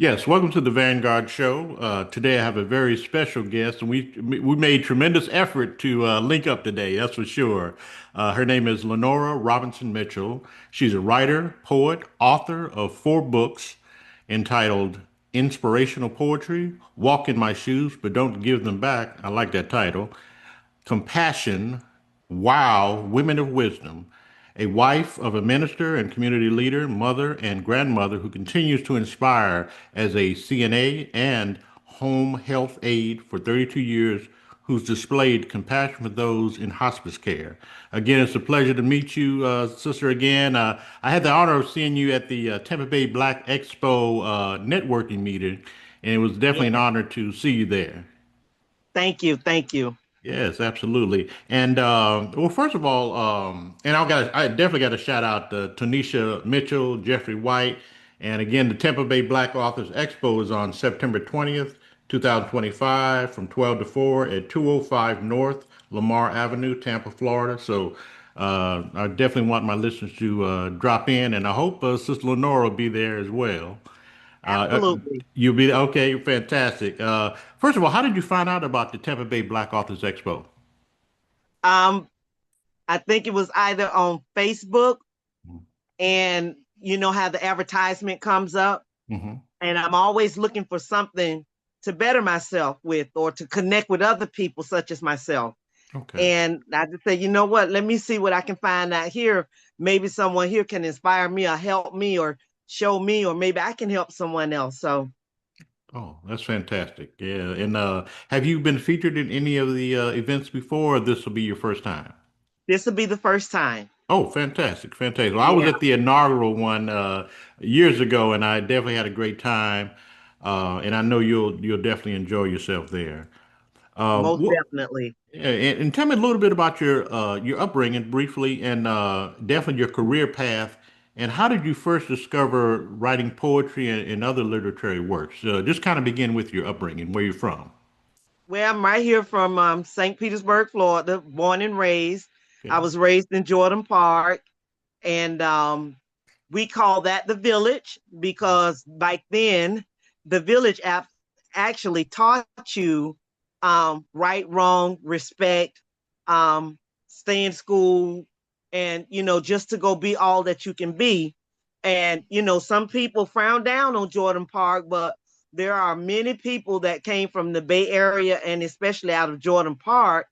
Yes, welcome to the Vanguard Show. Today I have a very special guest, and we made tremendous effort to link up today. That's for sure. Her name is Lenora Robinson-Mitchell. She's a writer, poet, author of four books entitled "Inspirational Poetry," "Walk in My Shoes but Don't Give Them Back." I like that title. "Compassion," "Wow, Women of Wisdom," a wife of a minister and community leader, mother and grandmother who continues to inspire as a CNA and home health aide for 32 years, who's displayed compassion for those in hospice care. Again, it's a pleasure to meet you, sister, again. I had the honor of seeing you at the Tampa Bay Black Expo networking meeting, and it was definitely an Yeah. honor to see you there. Thank you. Thank you. Yes, absolutely. And well, first of all, I definitely got to shout out Tanisha Mitchell, Jeffrey White, and again, the Tampa Bay Black Authors Expo is on September 20th, 2025, from 12 to 4 at 205 North Lamar Avenue, Tampa, Florida. So I definitely want my listeners to drop in, and I hope Sister Lenora will be there as well. Absolutely. You'll be okay. Fantastic. First of all, how did you find out about the Tampa Bay Black Authors Expo? Um, I think it was either on Facebook, and you know how the advertisement comes up, Hmm. and I'm always looking for something to better myself with or to connect with other people such as myself. Okay. And I just say, you know what, let me see what I can find out here. Maybe someone here can inspire me or help me or show me, or maybe I can help someone else. So Oh, that's fantastic. Yeah. And have you been featured in any of the events before, or this will be your first time? this will be the first time. Oh, fantastic, fantastic. Well, I was Yeah, at the inaugural one years ago, and I definitely had a great time. And I know you'll definitely enjoy yourself there. most What, definitely. Yeah, and tell me a little bit about your upbringing briefly, and definitely your career path. And how did you first discover writing poetry and other literary works? Just kind of begin with your upbringing, where you're from. Well, I'm right here from St. Petersburg, Florida, born and raised. I Okay. was raised in Jordan Park, and we call that the village because back then the village actually taught you right, wrong, respect, stay in school, and just to go be all that you can be. And some people frown down on Jordan Park, but there are many people that came from the Bay Area and especially out of Jordan Park,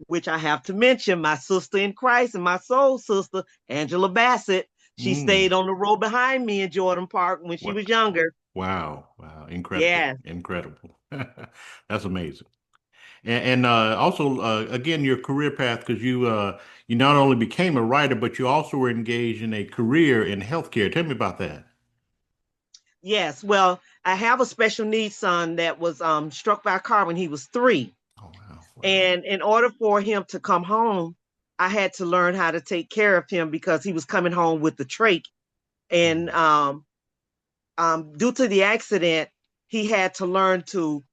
which I have to mention my sister in Christ and my soul sister, Angela Bassett. She Mm, stayed on the road behind me in Jordan Park when she what? was younger. Wow, wow, incredible, Yes, incredible. That's amazing. And also, again, your career path, because you not only became a writer, but you also were engaged in a career in healthcare. Tell me about that. yes. Well, I have a special needs son that was struck by a car when he was 3. Oh, wow, wow. And in order for him to come home, I had to learn how to take care of him because he was coming home with the trach. And Mm, due to the accident, he had to learn to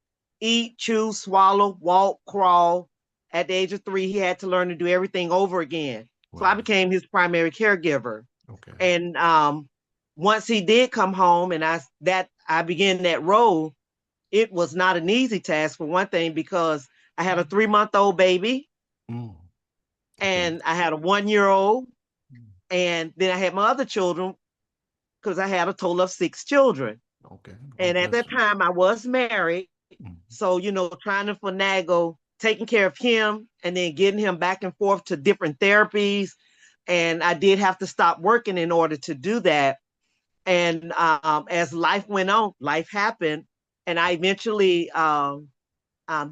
eat, chew, swallow, walk, crawl. At the age of 3, he had to learn to do everything over again. So I wow. became his primary caregiver. Okay. And once he did come home, and I began that role, it was not an easy task for one thing because I had a 3-month-old baby Mm, okay. and I had a 1-year old, and then I had my other children because I had a total of 6 children. Okay. Well, And at bless that you. time, I was married. Mm, So, trying to finagle taking care of him and then getting him back and forth to different therapies. And I did have to stop working in order to do that. And as life went on, life happened. And I eventually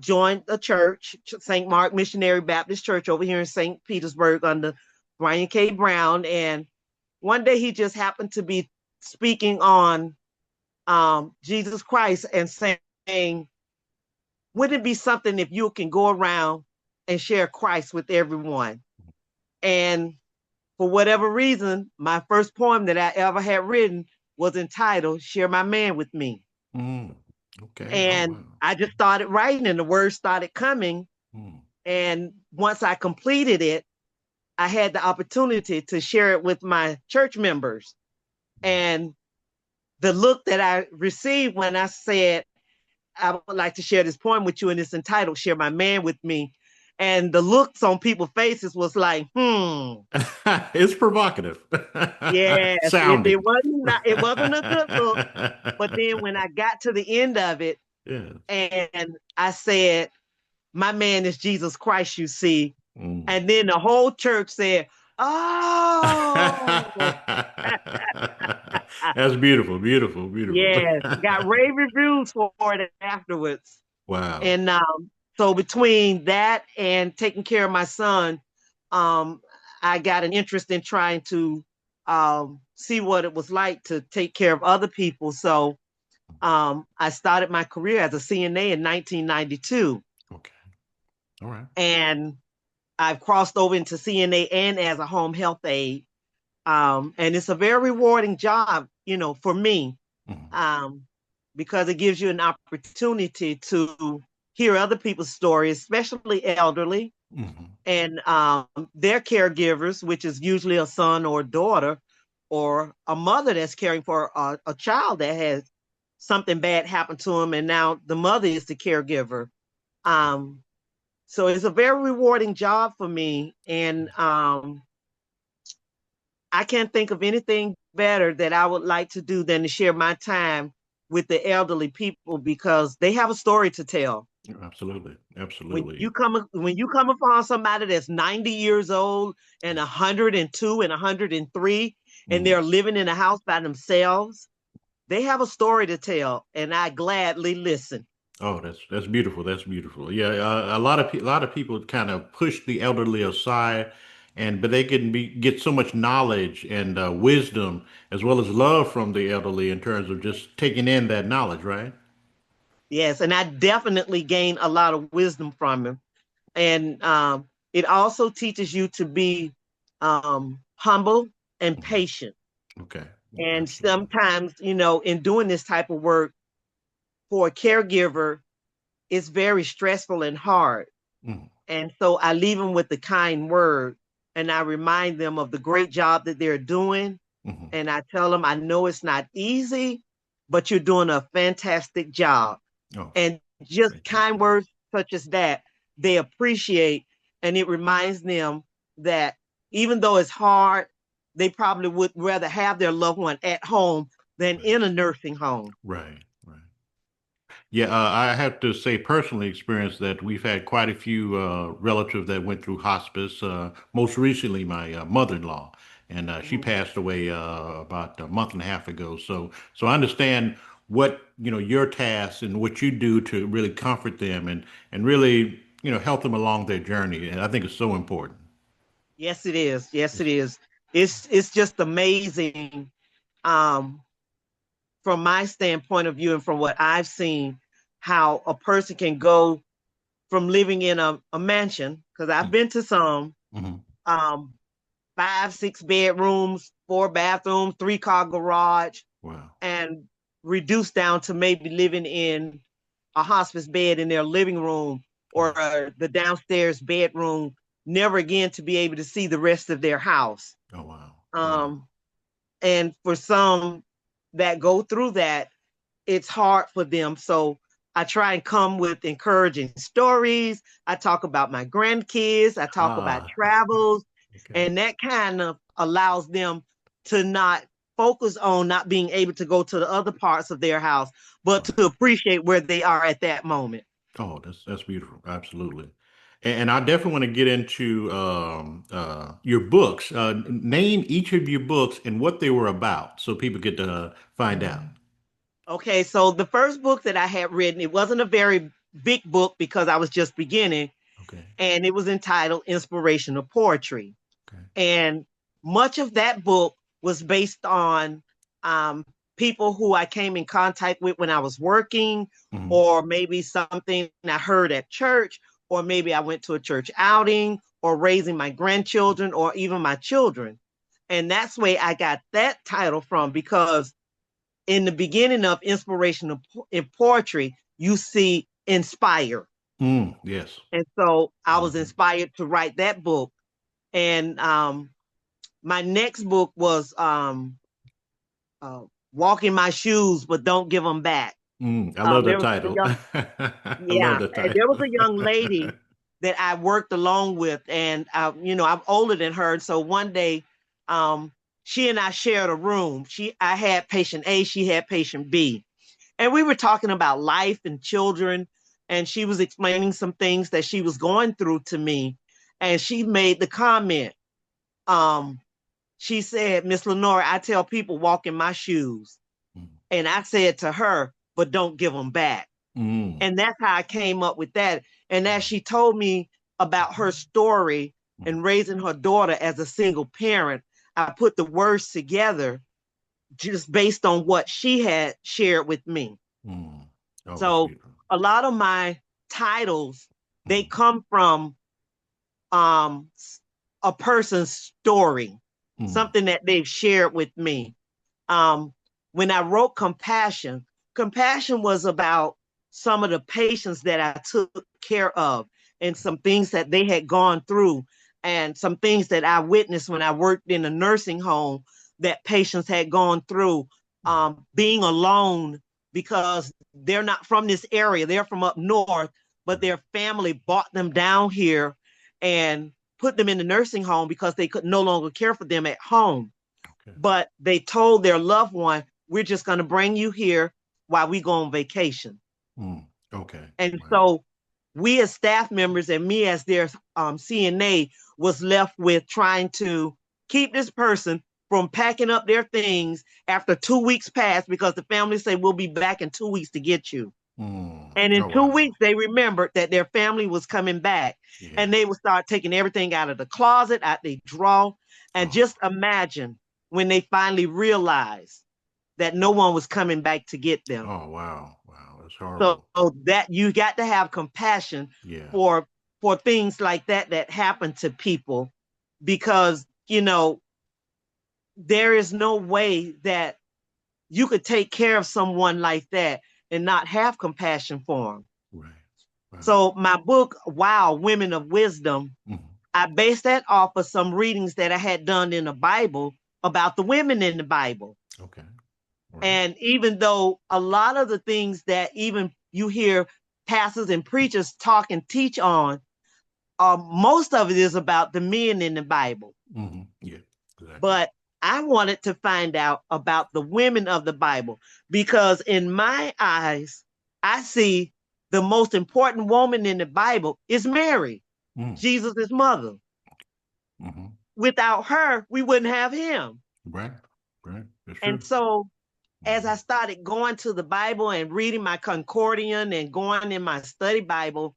joined a church, St. Mark Missionary Baptist Church over here in St. Petersburg under Brian K. Brown. And one day he just happened to be speaking on Jesus Christ and saying, wouldn't it be something if you can go around and share Christ with everyone? And for whatever reason, my first poem that I ever had written was entitled Share My Man with Me. mm, okay. Oh, And wow. I just started writing and the words started coming. Mm, And once I completed it, I had the opportunity to share it with my church members. And the look that I received when I said, I would like to share this poem with you, and it's entitled Share My Man with Me. And the looks on people's faces was like, It's provocative yes, sounding. it wasn't a good look. But then when I got to the end of it Yes. and I said, my man is Jesus Christ, you see. Mm. And then the whole church said, oh, That's beautiful, beautiful, beautiful. yes, got rave reviews for it afterwards. Wow. And so between that and taking care of my son, um, I got an interest in trying to see what it was like to take care of other people. So I started my career as a CNA in 1992. Okay. All right. And I've crossed over into CNA and as a home health aide. And it's a very rewarding job, for me, Mhm. um, because it gives you an opportunity to hear other people's stories, especially elderly Mhm. and their caregivers, which is usually a son or a daughter or a mother that's caring for a child that has something bad happen to them, and now the mother is the caregiver. Um, so it's a very rewarding job for me, and I can't think of anything better that I would like to do than to share my time with the elderly people because they have a story to tell. Absolutely. When Absolutely. you come upon somebody that's 90 years old and 102 and 103 and Mhm. they're living in a house by themselves, they have a story to tell, and I gladly listen. Oh, that's beautiful. That's beautiful. Yeah, a lot of people kind of push the elderly aside, and but they can get so much knowledge and wisdom as well as love from the elderly in terms of just taking in that knowledge, right? Yes, and I definitely gain a lot of wisdom from him. And it also teaches you to be humble and Mhm. patient. Okay, And absolutely. sometimes, in doing this type of work for a caregiver, it's very stressful and hard. Mhm. And so I leave them with the kind word and I remind them of the great job that they're doing. Mhm. And I tell them, I know it's not easy, but you're doing a fantastic job. Oh, And just kind fantastic. words such as that, they appreciate. And it reminds them that even though it's hard, they probably would rather have their loved one at home than Right, in a nursing home. right, right. Yeah, I have to say personally experience that we've had quite a few relatives that went through hospice. Most recently, my mother-in-law, and she Mhm. passed away about a month and a half ago. So I understand what your tasks and what you do to really comfort them and really help them along their journey. And I think it's so important. Yes, it is. Yes, it It's, is. It's just amazing um, from my standpoint of view and from what I've seen, how a person can go from living in a mansion, because I've been to some, Mhm. um, 5, 6 bedrooms, 4 bathrooms, 3-car garage, Wow. and reduced down to maybe living in a hospice bed in their living room Wow. or the downstairs bedroom, never again to be able to see the rest of their house. Oh, wow. Wow. Um, and for some that go through that, it's hard for them. So I try and come with encouraging stories. I talk about my grandkids. I talk about Ah, travels, okay. and that kind of allows them to not focus on not being able to go to the other parts of their house, but Right. to appreciate where they are at that moment. Oh, that's beautiful. Absolutely. And I definitely want to get into your books. Name each of your books and what they were about so people get to find out. Okay, so the first book that I had written, it wasn't a very big book because I was just beginning, Okay. and it was entitled Inspirational Poetry. Okay. And much of that book was based on um, people who I came in contact with when I was working, Hmm. or maybe something I heard at church, or maybe I went to a church outing, or raising my grandchildren, or even my children. And that's where I got that title from because in the beginning of inspirational in poetry, you see inspire. Mm, yes. And so I was Hmm. inspired to write that book. And my next book was Walk in My Shoes, but Don't Give Them Back. I love There the was a title. young, I love yeah, the and there was title. a young lady that I worked along with, and I'm older than her. So one day, um, she and I shared a room. I had patient A, she had patient B, and we were talking about life and children, and she was explaining some things that she was going through to me, and she made the comment. Um, she said, "Miss Lenora, I tell people walk in my shoes," and I said to her, "But don't give them back." Mm, And that's how I came up with that. And as she told me about her story mm, and raising her daughter as a single parent, I put the words together just based on what she had shared with me. mm. Oh, that's So beautiful. a lot of my titles, they Mm, come from um, a person's story, mm, something that they've shared with me. Um, when I wrote Compassion, Compassion was about some of the patients that I took care of and some things that they had gone through and some things that I witnessed when I worked in a nursing home that patients had gone through, mm, being alone because they're not from this area, they're from up north, but right. their family brought them down here and put them in the nursing home because they could no longer care for them at home. Okay. But they told their loved one, we're just going to bring you here while we go on vacation. Mm, okay. And Wow. so we as staff members and me as their CNA was left with trying to keep this person from packing up their things after 2 weeks passed because the family said, we'll be back in 2 weeks to get you. Mm. And in Oh, two wow. weeks, they remembered that their family was coming back Yeah. and they would start taking everything out of the closet, out the drawer. And Oh, just imagine when they finally realized that no one was coming back to get them. oh, wow. Wow. That's So horrible. that you got to have compassion Yeah. for things like that happen to people because there is no way that you could take care of someone like that and not have compassion for them. Right. Wow. So my book, Wow, Women of Wisdom, Mhm. I based that off of some readings that I had done in the Bible about the women in the Bible. Okay. All right. And even though a lot of the things that even you hear pastors and preachers talk and teach on, most of it is about the men in the Bible. Yeah. Exactly. But I wanted to find out about the women of the Bible because in my eyes, I see the most important woman in the Bible is Mary, Mm. Jesus' mother. Hmm. Without her, we wouldn't have him. Right. Right. That's And true. so as I Hmm. started going to the Bible and reading my Concordian and going in my study Bible,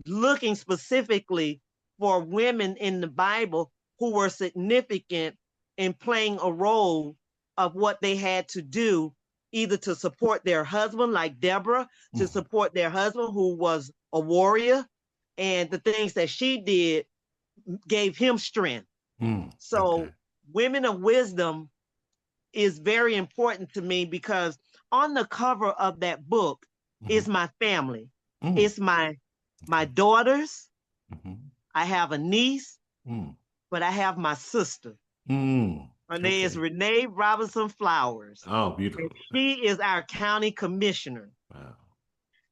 looking specifically for women in the Bible who were significant in playing a role of what they had to do, either to support their husband, like Deborah, to Hmm. support their husband who was a warrior, and the things that she did gave him strength. Mm. Okay. So, women of wisdom is very important to me because on the cover of that book Hmm. is my family. Mm. It's my Okay. daughters. Hmm. I have a niece, Mm. but I have my sister. Mm. Her name is Okay. Renee Robinson Flowers, Oh, and beautiful. she is our county commissioner. Wow.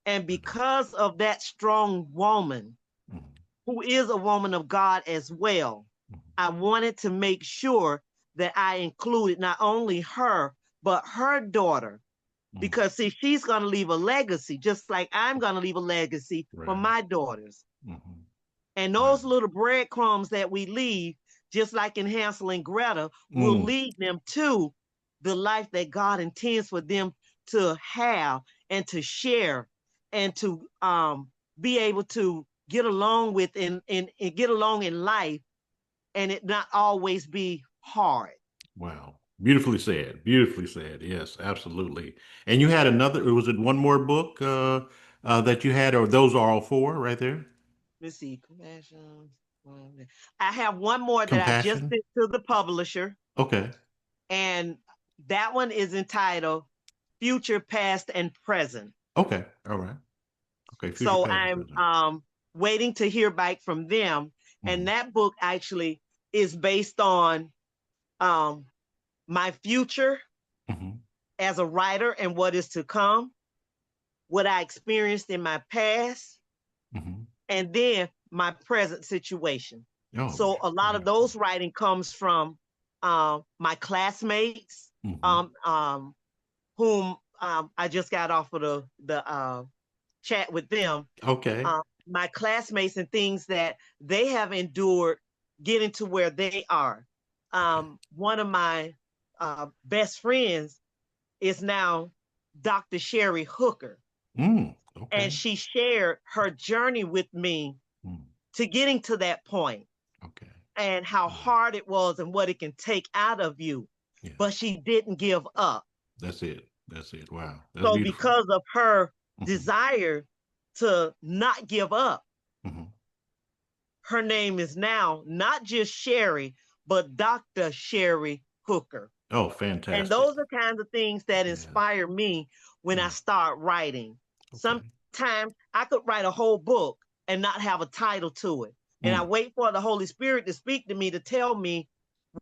And Goodness. because of that strong woman, Hmm. who is a woman of God as well, Hmm. I wanted to make sure that I included not only her, but her daughter. Mm. Because, see, she's going to leave a legacy, just like I'm going to leave a legacy for Right. my daughters. Hmm. And Wow. those little breadcrumbs that we leave, just like in Hansel and Gretel, will Mm. lead them to the life that God intends for them to have and to share and to be able to get along with and get along in life and it not always be hard. Wow. Beautifully said. Beautifully said. Yes, absolutely. And you had another, was it one more book that you had, or those are all four right there? Let's see, compassion. I have one more that I just Compassion? sent to the publisher, Okay. and that one is entitled Future, Past, and Present. Okay. All right. Okay. Future, So past, and I'm present. waiting to hear back from them. And Mm-hmm. that book actually is based on um, my future, Mm-hmm. as a writer and what is to come, what I experienced in my past, Hmm. and then my present situation. Oh, So a lot of beautiful. those writing comes from my classmates, Hmm. um, um, whom I just got off of the chat with them. Okay. My classmates and things that they have endured getting to where they are. Okay. One of my best friends is now Dr. Sherry Hooker, and Okay. she shared her journey with me Mm, to getting to that point okay. and how Wow. hard it was and what it can take out of you. Yeah. But she didn't give up. That's it. That's it. Wow. That's So, beautiful. because of her Hmm. desire to not give up, Hmm. her name is now not just Sherry, but Dr. Sherry Hooker. Oh, And fantastic. those are kinds of things that Yeah. inspire me when I Mm, start writing. okay. Sometimes I could write a whole book and not have a title to it. And I Mm, wait for the Holy Spirit to speak to me to tell me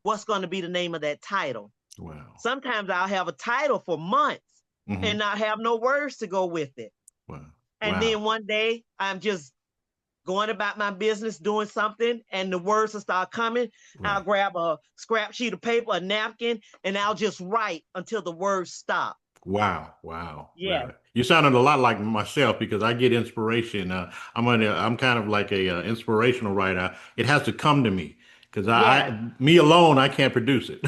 what's going to be the name of that title. wow. Sometimes I'll have a title for months Hmm. and not have no words to go with it. Wow. And Wow. then one day I'm just going about my business, doing something, and the words will start coming. I'll Right. grab a scrap sheet of paper, a napkin, and I'll just write until the words stop. Wow. Wow. Yes, Wow. You sounded a lot like myself because I get inspiration. I'm kind of like a inspirational writer. It has to come to me because yes, me alone, I can't produce it.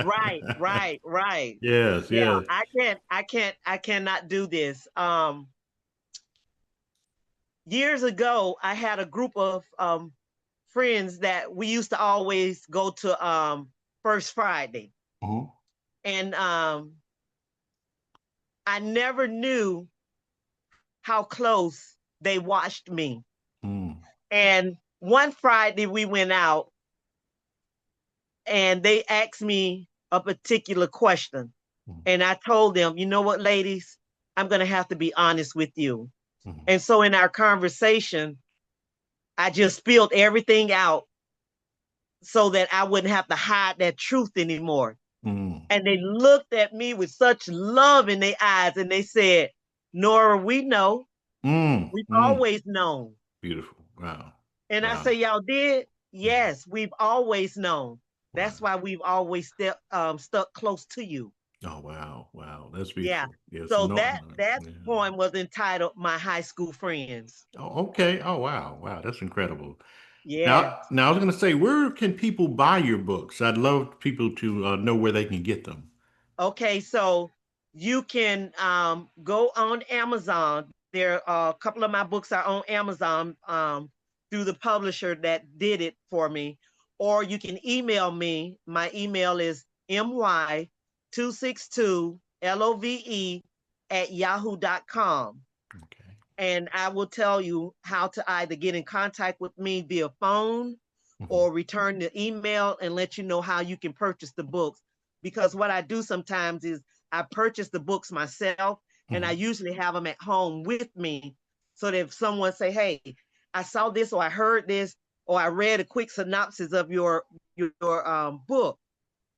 right, right, right. Yes. Yeah, Yes. I cannot do this. Years ago, I had a group of friends that we used to always go to First Friday, Hmm. and I never knew how close they watched me. Mm. And one Friday we went out and they asked me a particular question. Mm. And I told them, you know what, ladies, I'm going to have to be honest with you. Mm. And so in our conversation, I just spilled everything out so that I wouldn't have to hide that truth anymore. Mm. And they looked at me with such love in their eyes and they said, Nora, we know. Mm. We've Mm. always known. Beautiful. Wow. And I say, Wow. y'all did? Mm. Yes, we've always known. Wow. That's why we've always stuck close to you. Oh, wow. Wow. That's Yeah. beautiful. Yes. So No. that Yeah. poem was entitled "My High School Friends." Oh, okay. Oh, wow. Wow. That's incredible. Yeah. Now I was going to say, where can people buy your books? I'd love people to know where they can get them. Okay. So you can go on Amazon. There are a couple of my books are on Amazon through the publisher that did it for me, or you can email me. My email is my262love@yahoo.com. Okay. And I will tell you how to either get in contact with me via phone Hmm. or return the email and let you know how you can purchase the books. Because what I do sometimes is I purchase the books myself and I Hmm. usually have them at home with me so that if someone say, hey, I saw this or I heard this or I read a quick synopsis of your book,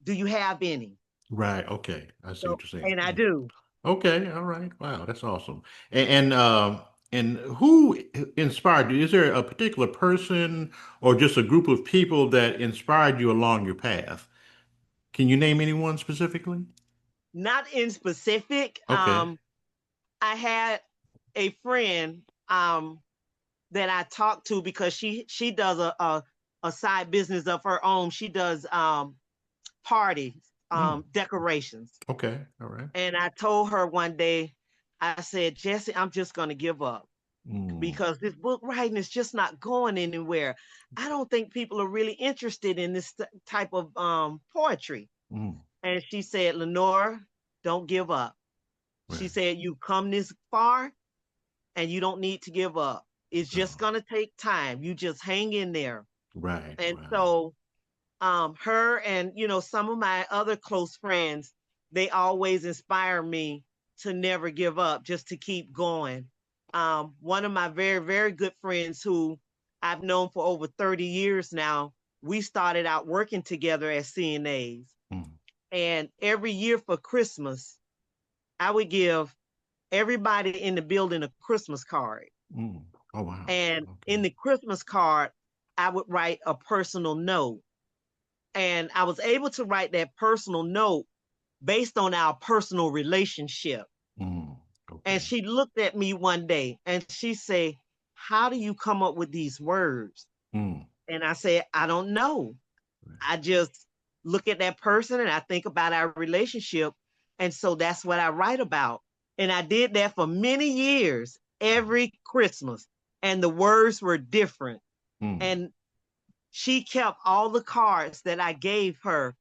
do you have any? Right. Okay. I see So, what you're saying. and I Mm. do. Okay. All right. Wow. That's awesome. And who inspired you? Is there a particular person or just a group of people that inspired you along your path? Can you name anyone specifically? Not in specific. Okay. I had a friend that I talked to because she does a side business of her own. She does parties, Mm. decorations. Okay. All right. And I told her one day, I said, Jesse, I'm just gonna give up Mm. because this book writing is just not going anywhere. I don't think people are really interested in this type of poetry. Mm. And she said, Lenora, don't give up. She Right. said, you come this far and you don't need to give up. It's just Oh, going to take time. You just hang in there. right. And Wow. so her and some of my other close friends, they always inspire me to never give up, just to keep going. One of my very, very good friends who I've known for over 30 years now, we started out working together as CNAs. Mm. And every year for Christmas, I would give everybody in the building a Christmas card. Mm. Oh, wow. And Okay. in the Christmas card, I would write a personal note. And I was able to write that personal note based on our personal relationship. Mm. And Okay. she looked at me one day and she said, "How do you come up with these words?" Mm. And I said, "I don't know. I just look at that person and I think about our relationship. And so that's what I write about." And I did that for many years, every Christmas. And the words were different. Mm. And she kept all the cards that I gave her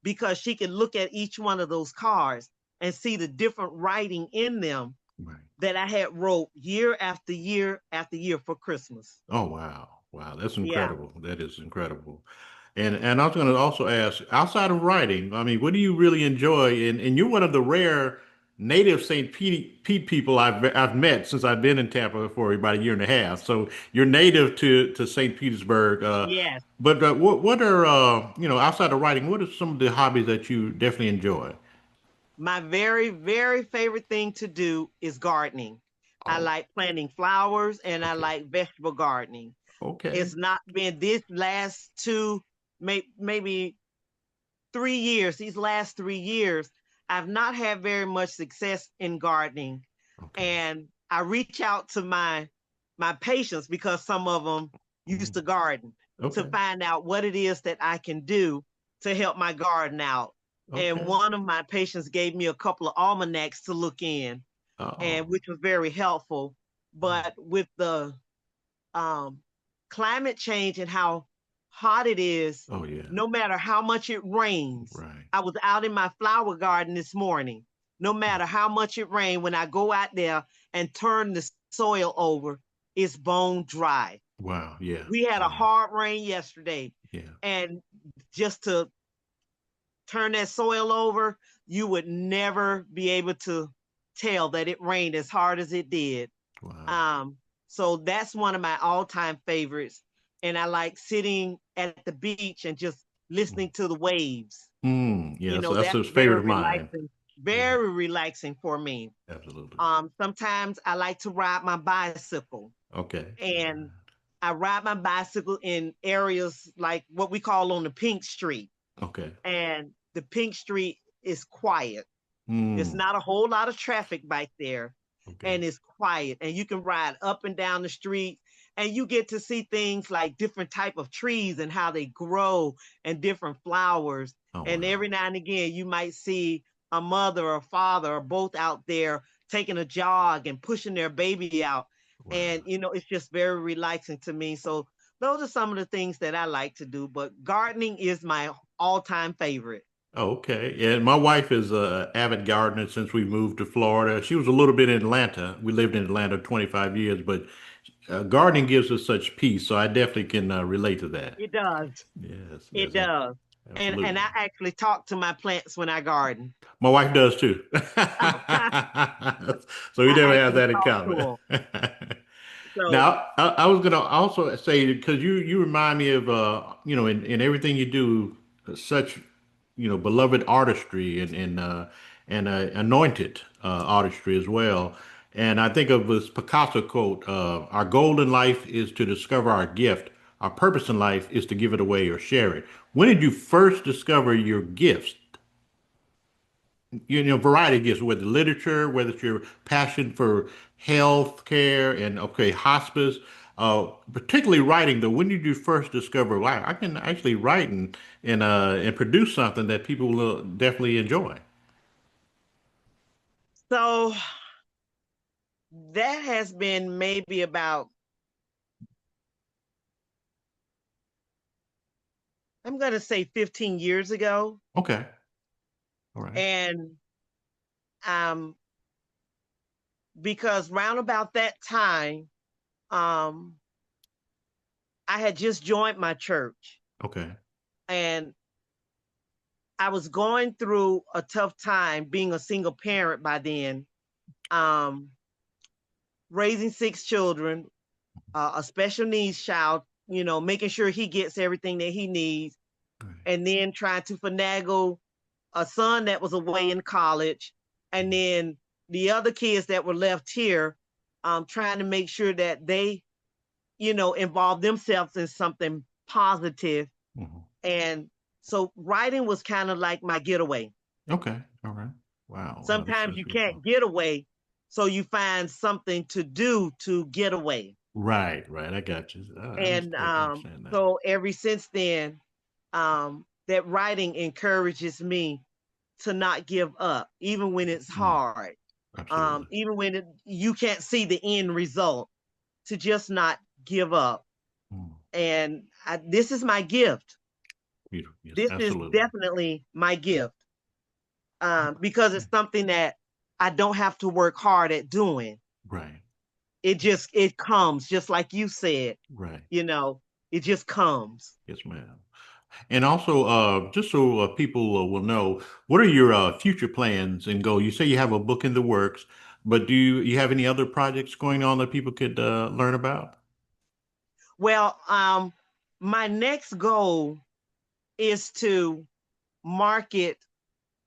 because she could look at each one of those cards and see the different writing in them Right. that I had wrote year after year after year for Christmas. Oh, wow. Wow. That's Yeah. incredible. That is incredible. And I was going to also ask, outside of writing, I mean, what do you really enjoy? And you're one of the rare native Pete people I've met since I've been in Tampa for about a year and a half. So you're native to St. Petersburg. Yes. But what are outside of writing, what are some of the hobbies that you definitely enjoy? My very, very favorite thing to do is gardening. I Oh, like planting flowers and I okay. like vegetable gardening. Okay. It's not been this last maybe 3 years, these last 3 years, I've not had very much success in gardening. Okay. And I reach out to my patients because some of them used Mhm. to garden to Okay. find out what it is that I can do to help my garden out. And Okay. one of my patients gave me a couple of almanacs to look in, and Oh. which was very helpful. But with the um, climate change and how hot it is, Oh, yeah. no matter how much it rains. Right. I was out in my flower garden this morning. No matter how much it rained, when I go out there and turn the soil over, it's bone dry. Wow. Yeah. We had a Yeah. hard rain yesterday, Yeah. and just to turn that soil over, you would never be able to tell that it rained as hard as it did. Wow. Um, so that's one of my all-time favorites. And I like sitting at the beach and just listening to the waves. Yeah, that's That's a favorite very of mine. relaxing, Yeah, very relaxing for me. absolutely. Sometimes I like to ride my bicycle, Okay. and I ride my bicycle in areas like what we call on the Pink Street. Okay. And the Pink Street is quiet. It's Mm, not a whole lot of traffic back there, okay. and it's quiet, and you can ride up and down the street, and you get to see things like different type of trees and how they grow and different flowers. Oh, And every wow. now and again, you might see a mother or father or both out there taking a jog and pushing their baby out. Wow. And it's just very relaxing to me. So those are some of the things that I like to do. But gardening is my all-time favorite. Oh, okay. Yeah, my wife is a avid gardener since we moved to Florida. She was a little bit in Atlanta. We lived in Atlanta 25 years, but gardening gives us such peace, so I definitely can relate to that. It does. Yes, It yes, does. And absolutely. I actually talk to my plants when I garden. My wife does too. I So we never have actually that in talk to common. them. So Now, I was gonna also say because you remind me of in everything you do, such beloved artistry and anointed artistry as well. And I think of this Picasso quote: "Our goal in life is to discover our gift. Our purpose in life is to give it away or share it." When did you first discover your gifts? Variety of gifts, whether literature, whether it's your passion for health care and okay, hospice, particularly writing though, when did you first discover, wow, I can actually write and produce something that people will definitely enjoy? so that has been maybe about, I'm gonna say 15 years ago. Okay. All right. And um because round about that time, um I had just joined my church, Okay. and I was going through a tough time being a single parent by then. Um Raising 6 children, a special needs child, making sure he gets everything that he needs, All right. and then trying to finagle a son that was away in college, and then the other kids that were left here, trying to make sure that they, involve themselves in something positive. Mhm. And so writing was kind of like my getaway. Okay. All right. Wow. Wow. Sometimes That's you beautiful. can't get away, so you find something to do to get away. Right. Right. I got you. And I understand that. so ever since then, that writing encourages me to not give up, even when it's Mm, hard, absolutely. even when you can't see the end result, to just not give up. Mm, And this is my gift. beautiful. Yes. This is Absolutely. definitely my gift, because Okay. it's something that I don't have to work hard at doing. Right. It comes just like you said, Right. you know, it just comes. Yes, ma'am. And also, just so people will know, what are your future plans and goals? You say you have a book in the works, but do you have any other projects going on that people could learn about? Well, my next goal is to market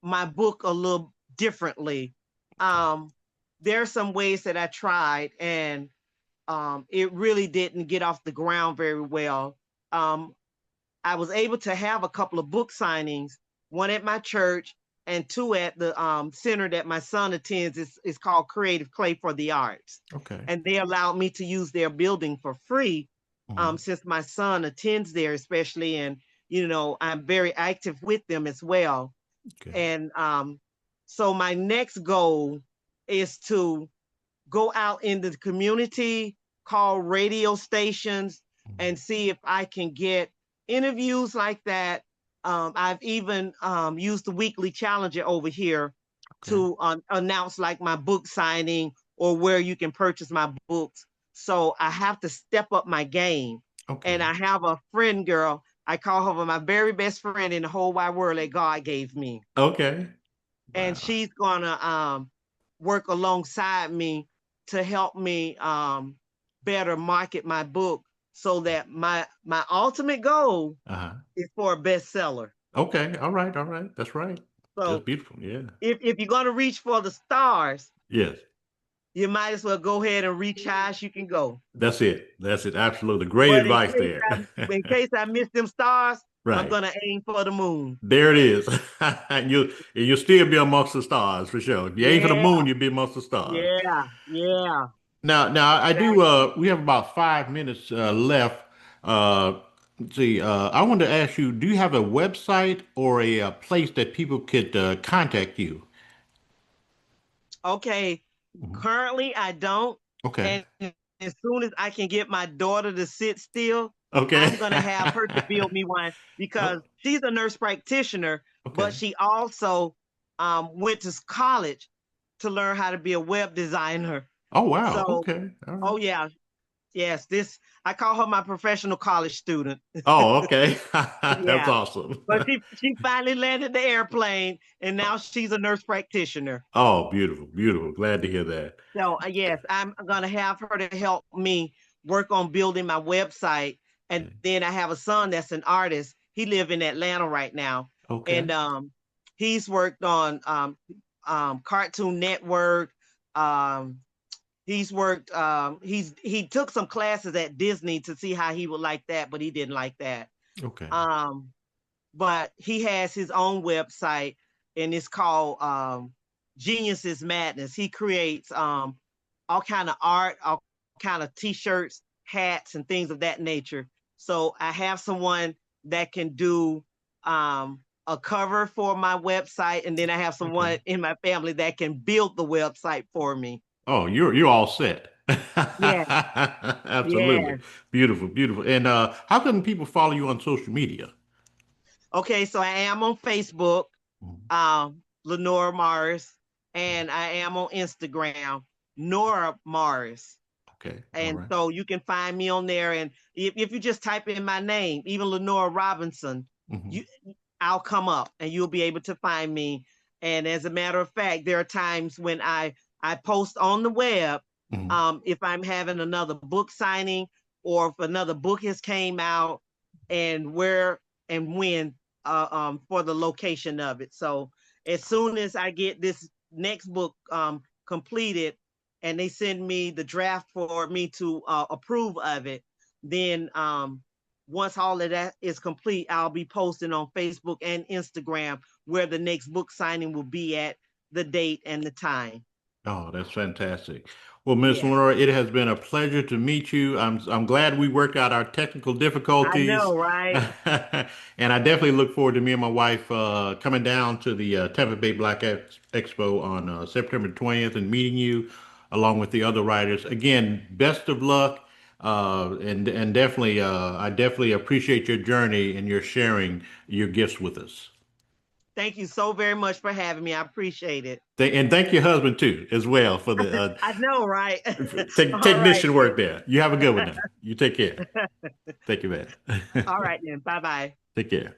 my book a little differently. Okay. Um, there are some ways that I tried, and it really didn't get off the ground very well. Um, I was able to have a couple of book signings, one at my church and two at the center that my son attends. It's called Creative Clay for the Arts. Okay. And they allowed me to use their building for free, Mhm. since my son attends there, especially. And, I'm very active with them as well. Okay. And so my next goal is to go out in the community, call radio stations, Mhm. and see if I can get interviews like that. I've even used the weekly challenger over here Okay. to announce like my book signing or where you can purchase my books. So I have to step up my game. And Okay. I have a friend girl. I call her my very best friend in the whole wide world that God gave me. Okay. And Wow. she's gonna work alongside me to help me better market my book so that my ultimate goal Uh-huh. is for a bestseller. Okay. All right. All right. That's right. That's So beautiful. Yeah. if you're gonna reach for the stars, Yes. you might as well go ahead and reach high as you can go. That's it. That's it. Absolutely. Great But advice there. in case I miss them stars, I'm Right. gonna aim for the moon. There it is. And you'll still be amongst the stars for sure. If you aim for the Yeah, moon, you'll be amongst the stars. yeah. Now I do Exactly. we have about 5 minutes left. Let's see, I wanted to ask you, do you have a website or a, place that people could contact you? Okay, Mhm. currently I don't. Okay. And as soon as I can get my daughter to sit still, Okay. I'm going to have her to build me one Oh, because she's a nurse practitioner, but okay. she also went to college to learn how to be a web designer. Oh wow. So, Okay. All right. oh yeah, yes, this I call her my professional college student. Oh, okay. That's Yeah. awesome. But she finally landed the airplane and now she's a nurse practitioner. Oh, beautiful, beautiful. Glad to hear that. So yes, I'm gonna have her to help me work on building my website. And Okay. then I have a son that's an artist. He live in Atlanta right now, Okay. and he's worked on Cartoon Network. Um, he's worked. He took some classes at Disney to see how he would like that, but he didn't like that. Okay. Um, but he has his own website, and it's called Geniuses Madness. He creates all kind of art, all kind of t-shirts, hats, and things of that nature. So I have someone that can do a cover for my website, and then I have Okay. someone in my family that can build the website for me. Oh, you're all set. Yeah, Absolutely. yeah. Beautiful, beautiful. And how can people follow you on social media? Okay, so I am on Facebook, Mhm. Lenora Morris, and I am on Instagram, Nora Morris. Okay. All And right. so you can find me on there. And if you just type in my name, even Lenora Robinson, Hmm. you I'll come up and you'll be able to find me. And as a matter of fact, there are times when I post on the web, Hmm. if I'm having another book signing or if another book has came out and where and when for the location of it. So as soon as I get this next book completed and they send me the draft for me to approve of it, then once all of that is complete, I'll be posting on Facebook and Instagram where the next book signing will be at, the date and the time. Oh, that's fantastic. Well, Miss Yes, Lenora, it has been a pleasure to meet you. I'm glad we worked out our technical I difficulties. know, right? And I definitely look forward to me and my wife coming down to the Tampa Bay Black Expo on September 20th and meeting you along with the other writers. Again, best of luck. And definitely, I definitely appreciate your journey and your sharing your gifts with us. Thank you so very much for having me. I appreciate it. And thank your husband too, as well, for the I know, right? All right technician work then. there. You have a good one now. You take care. Thank you, man. All right then. Bye bye. Take care.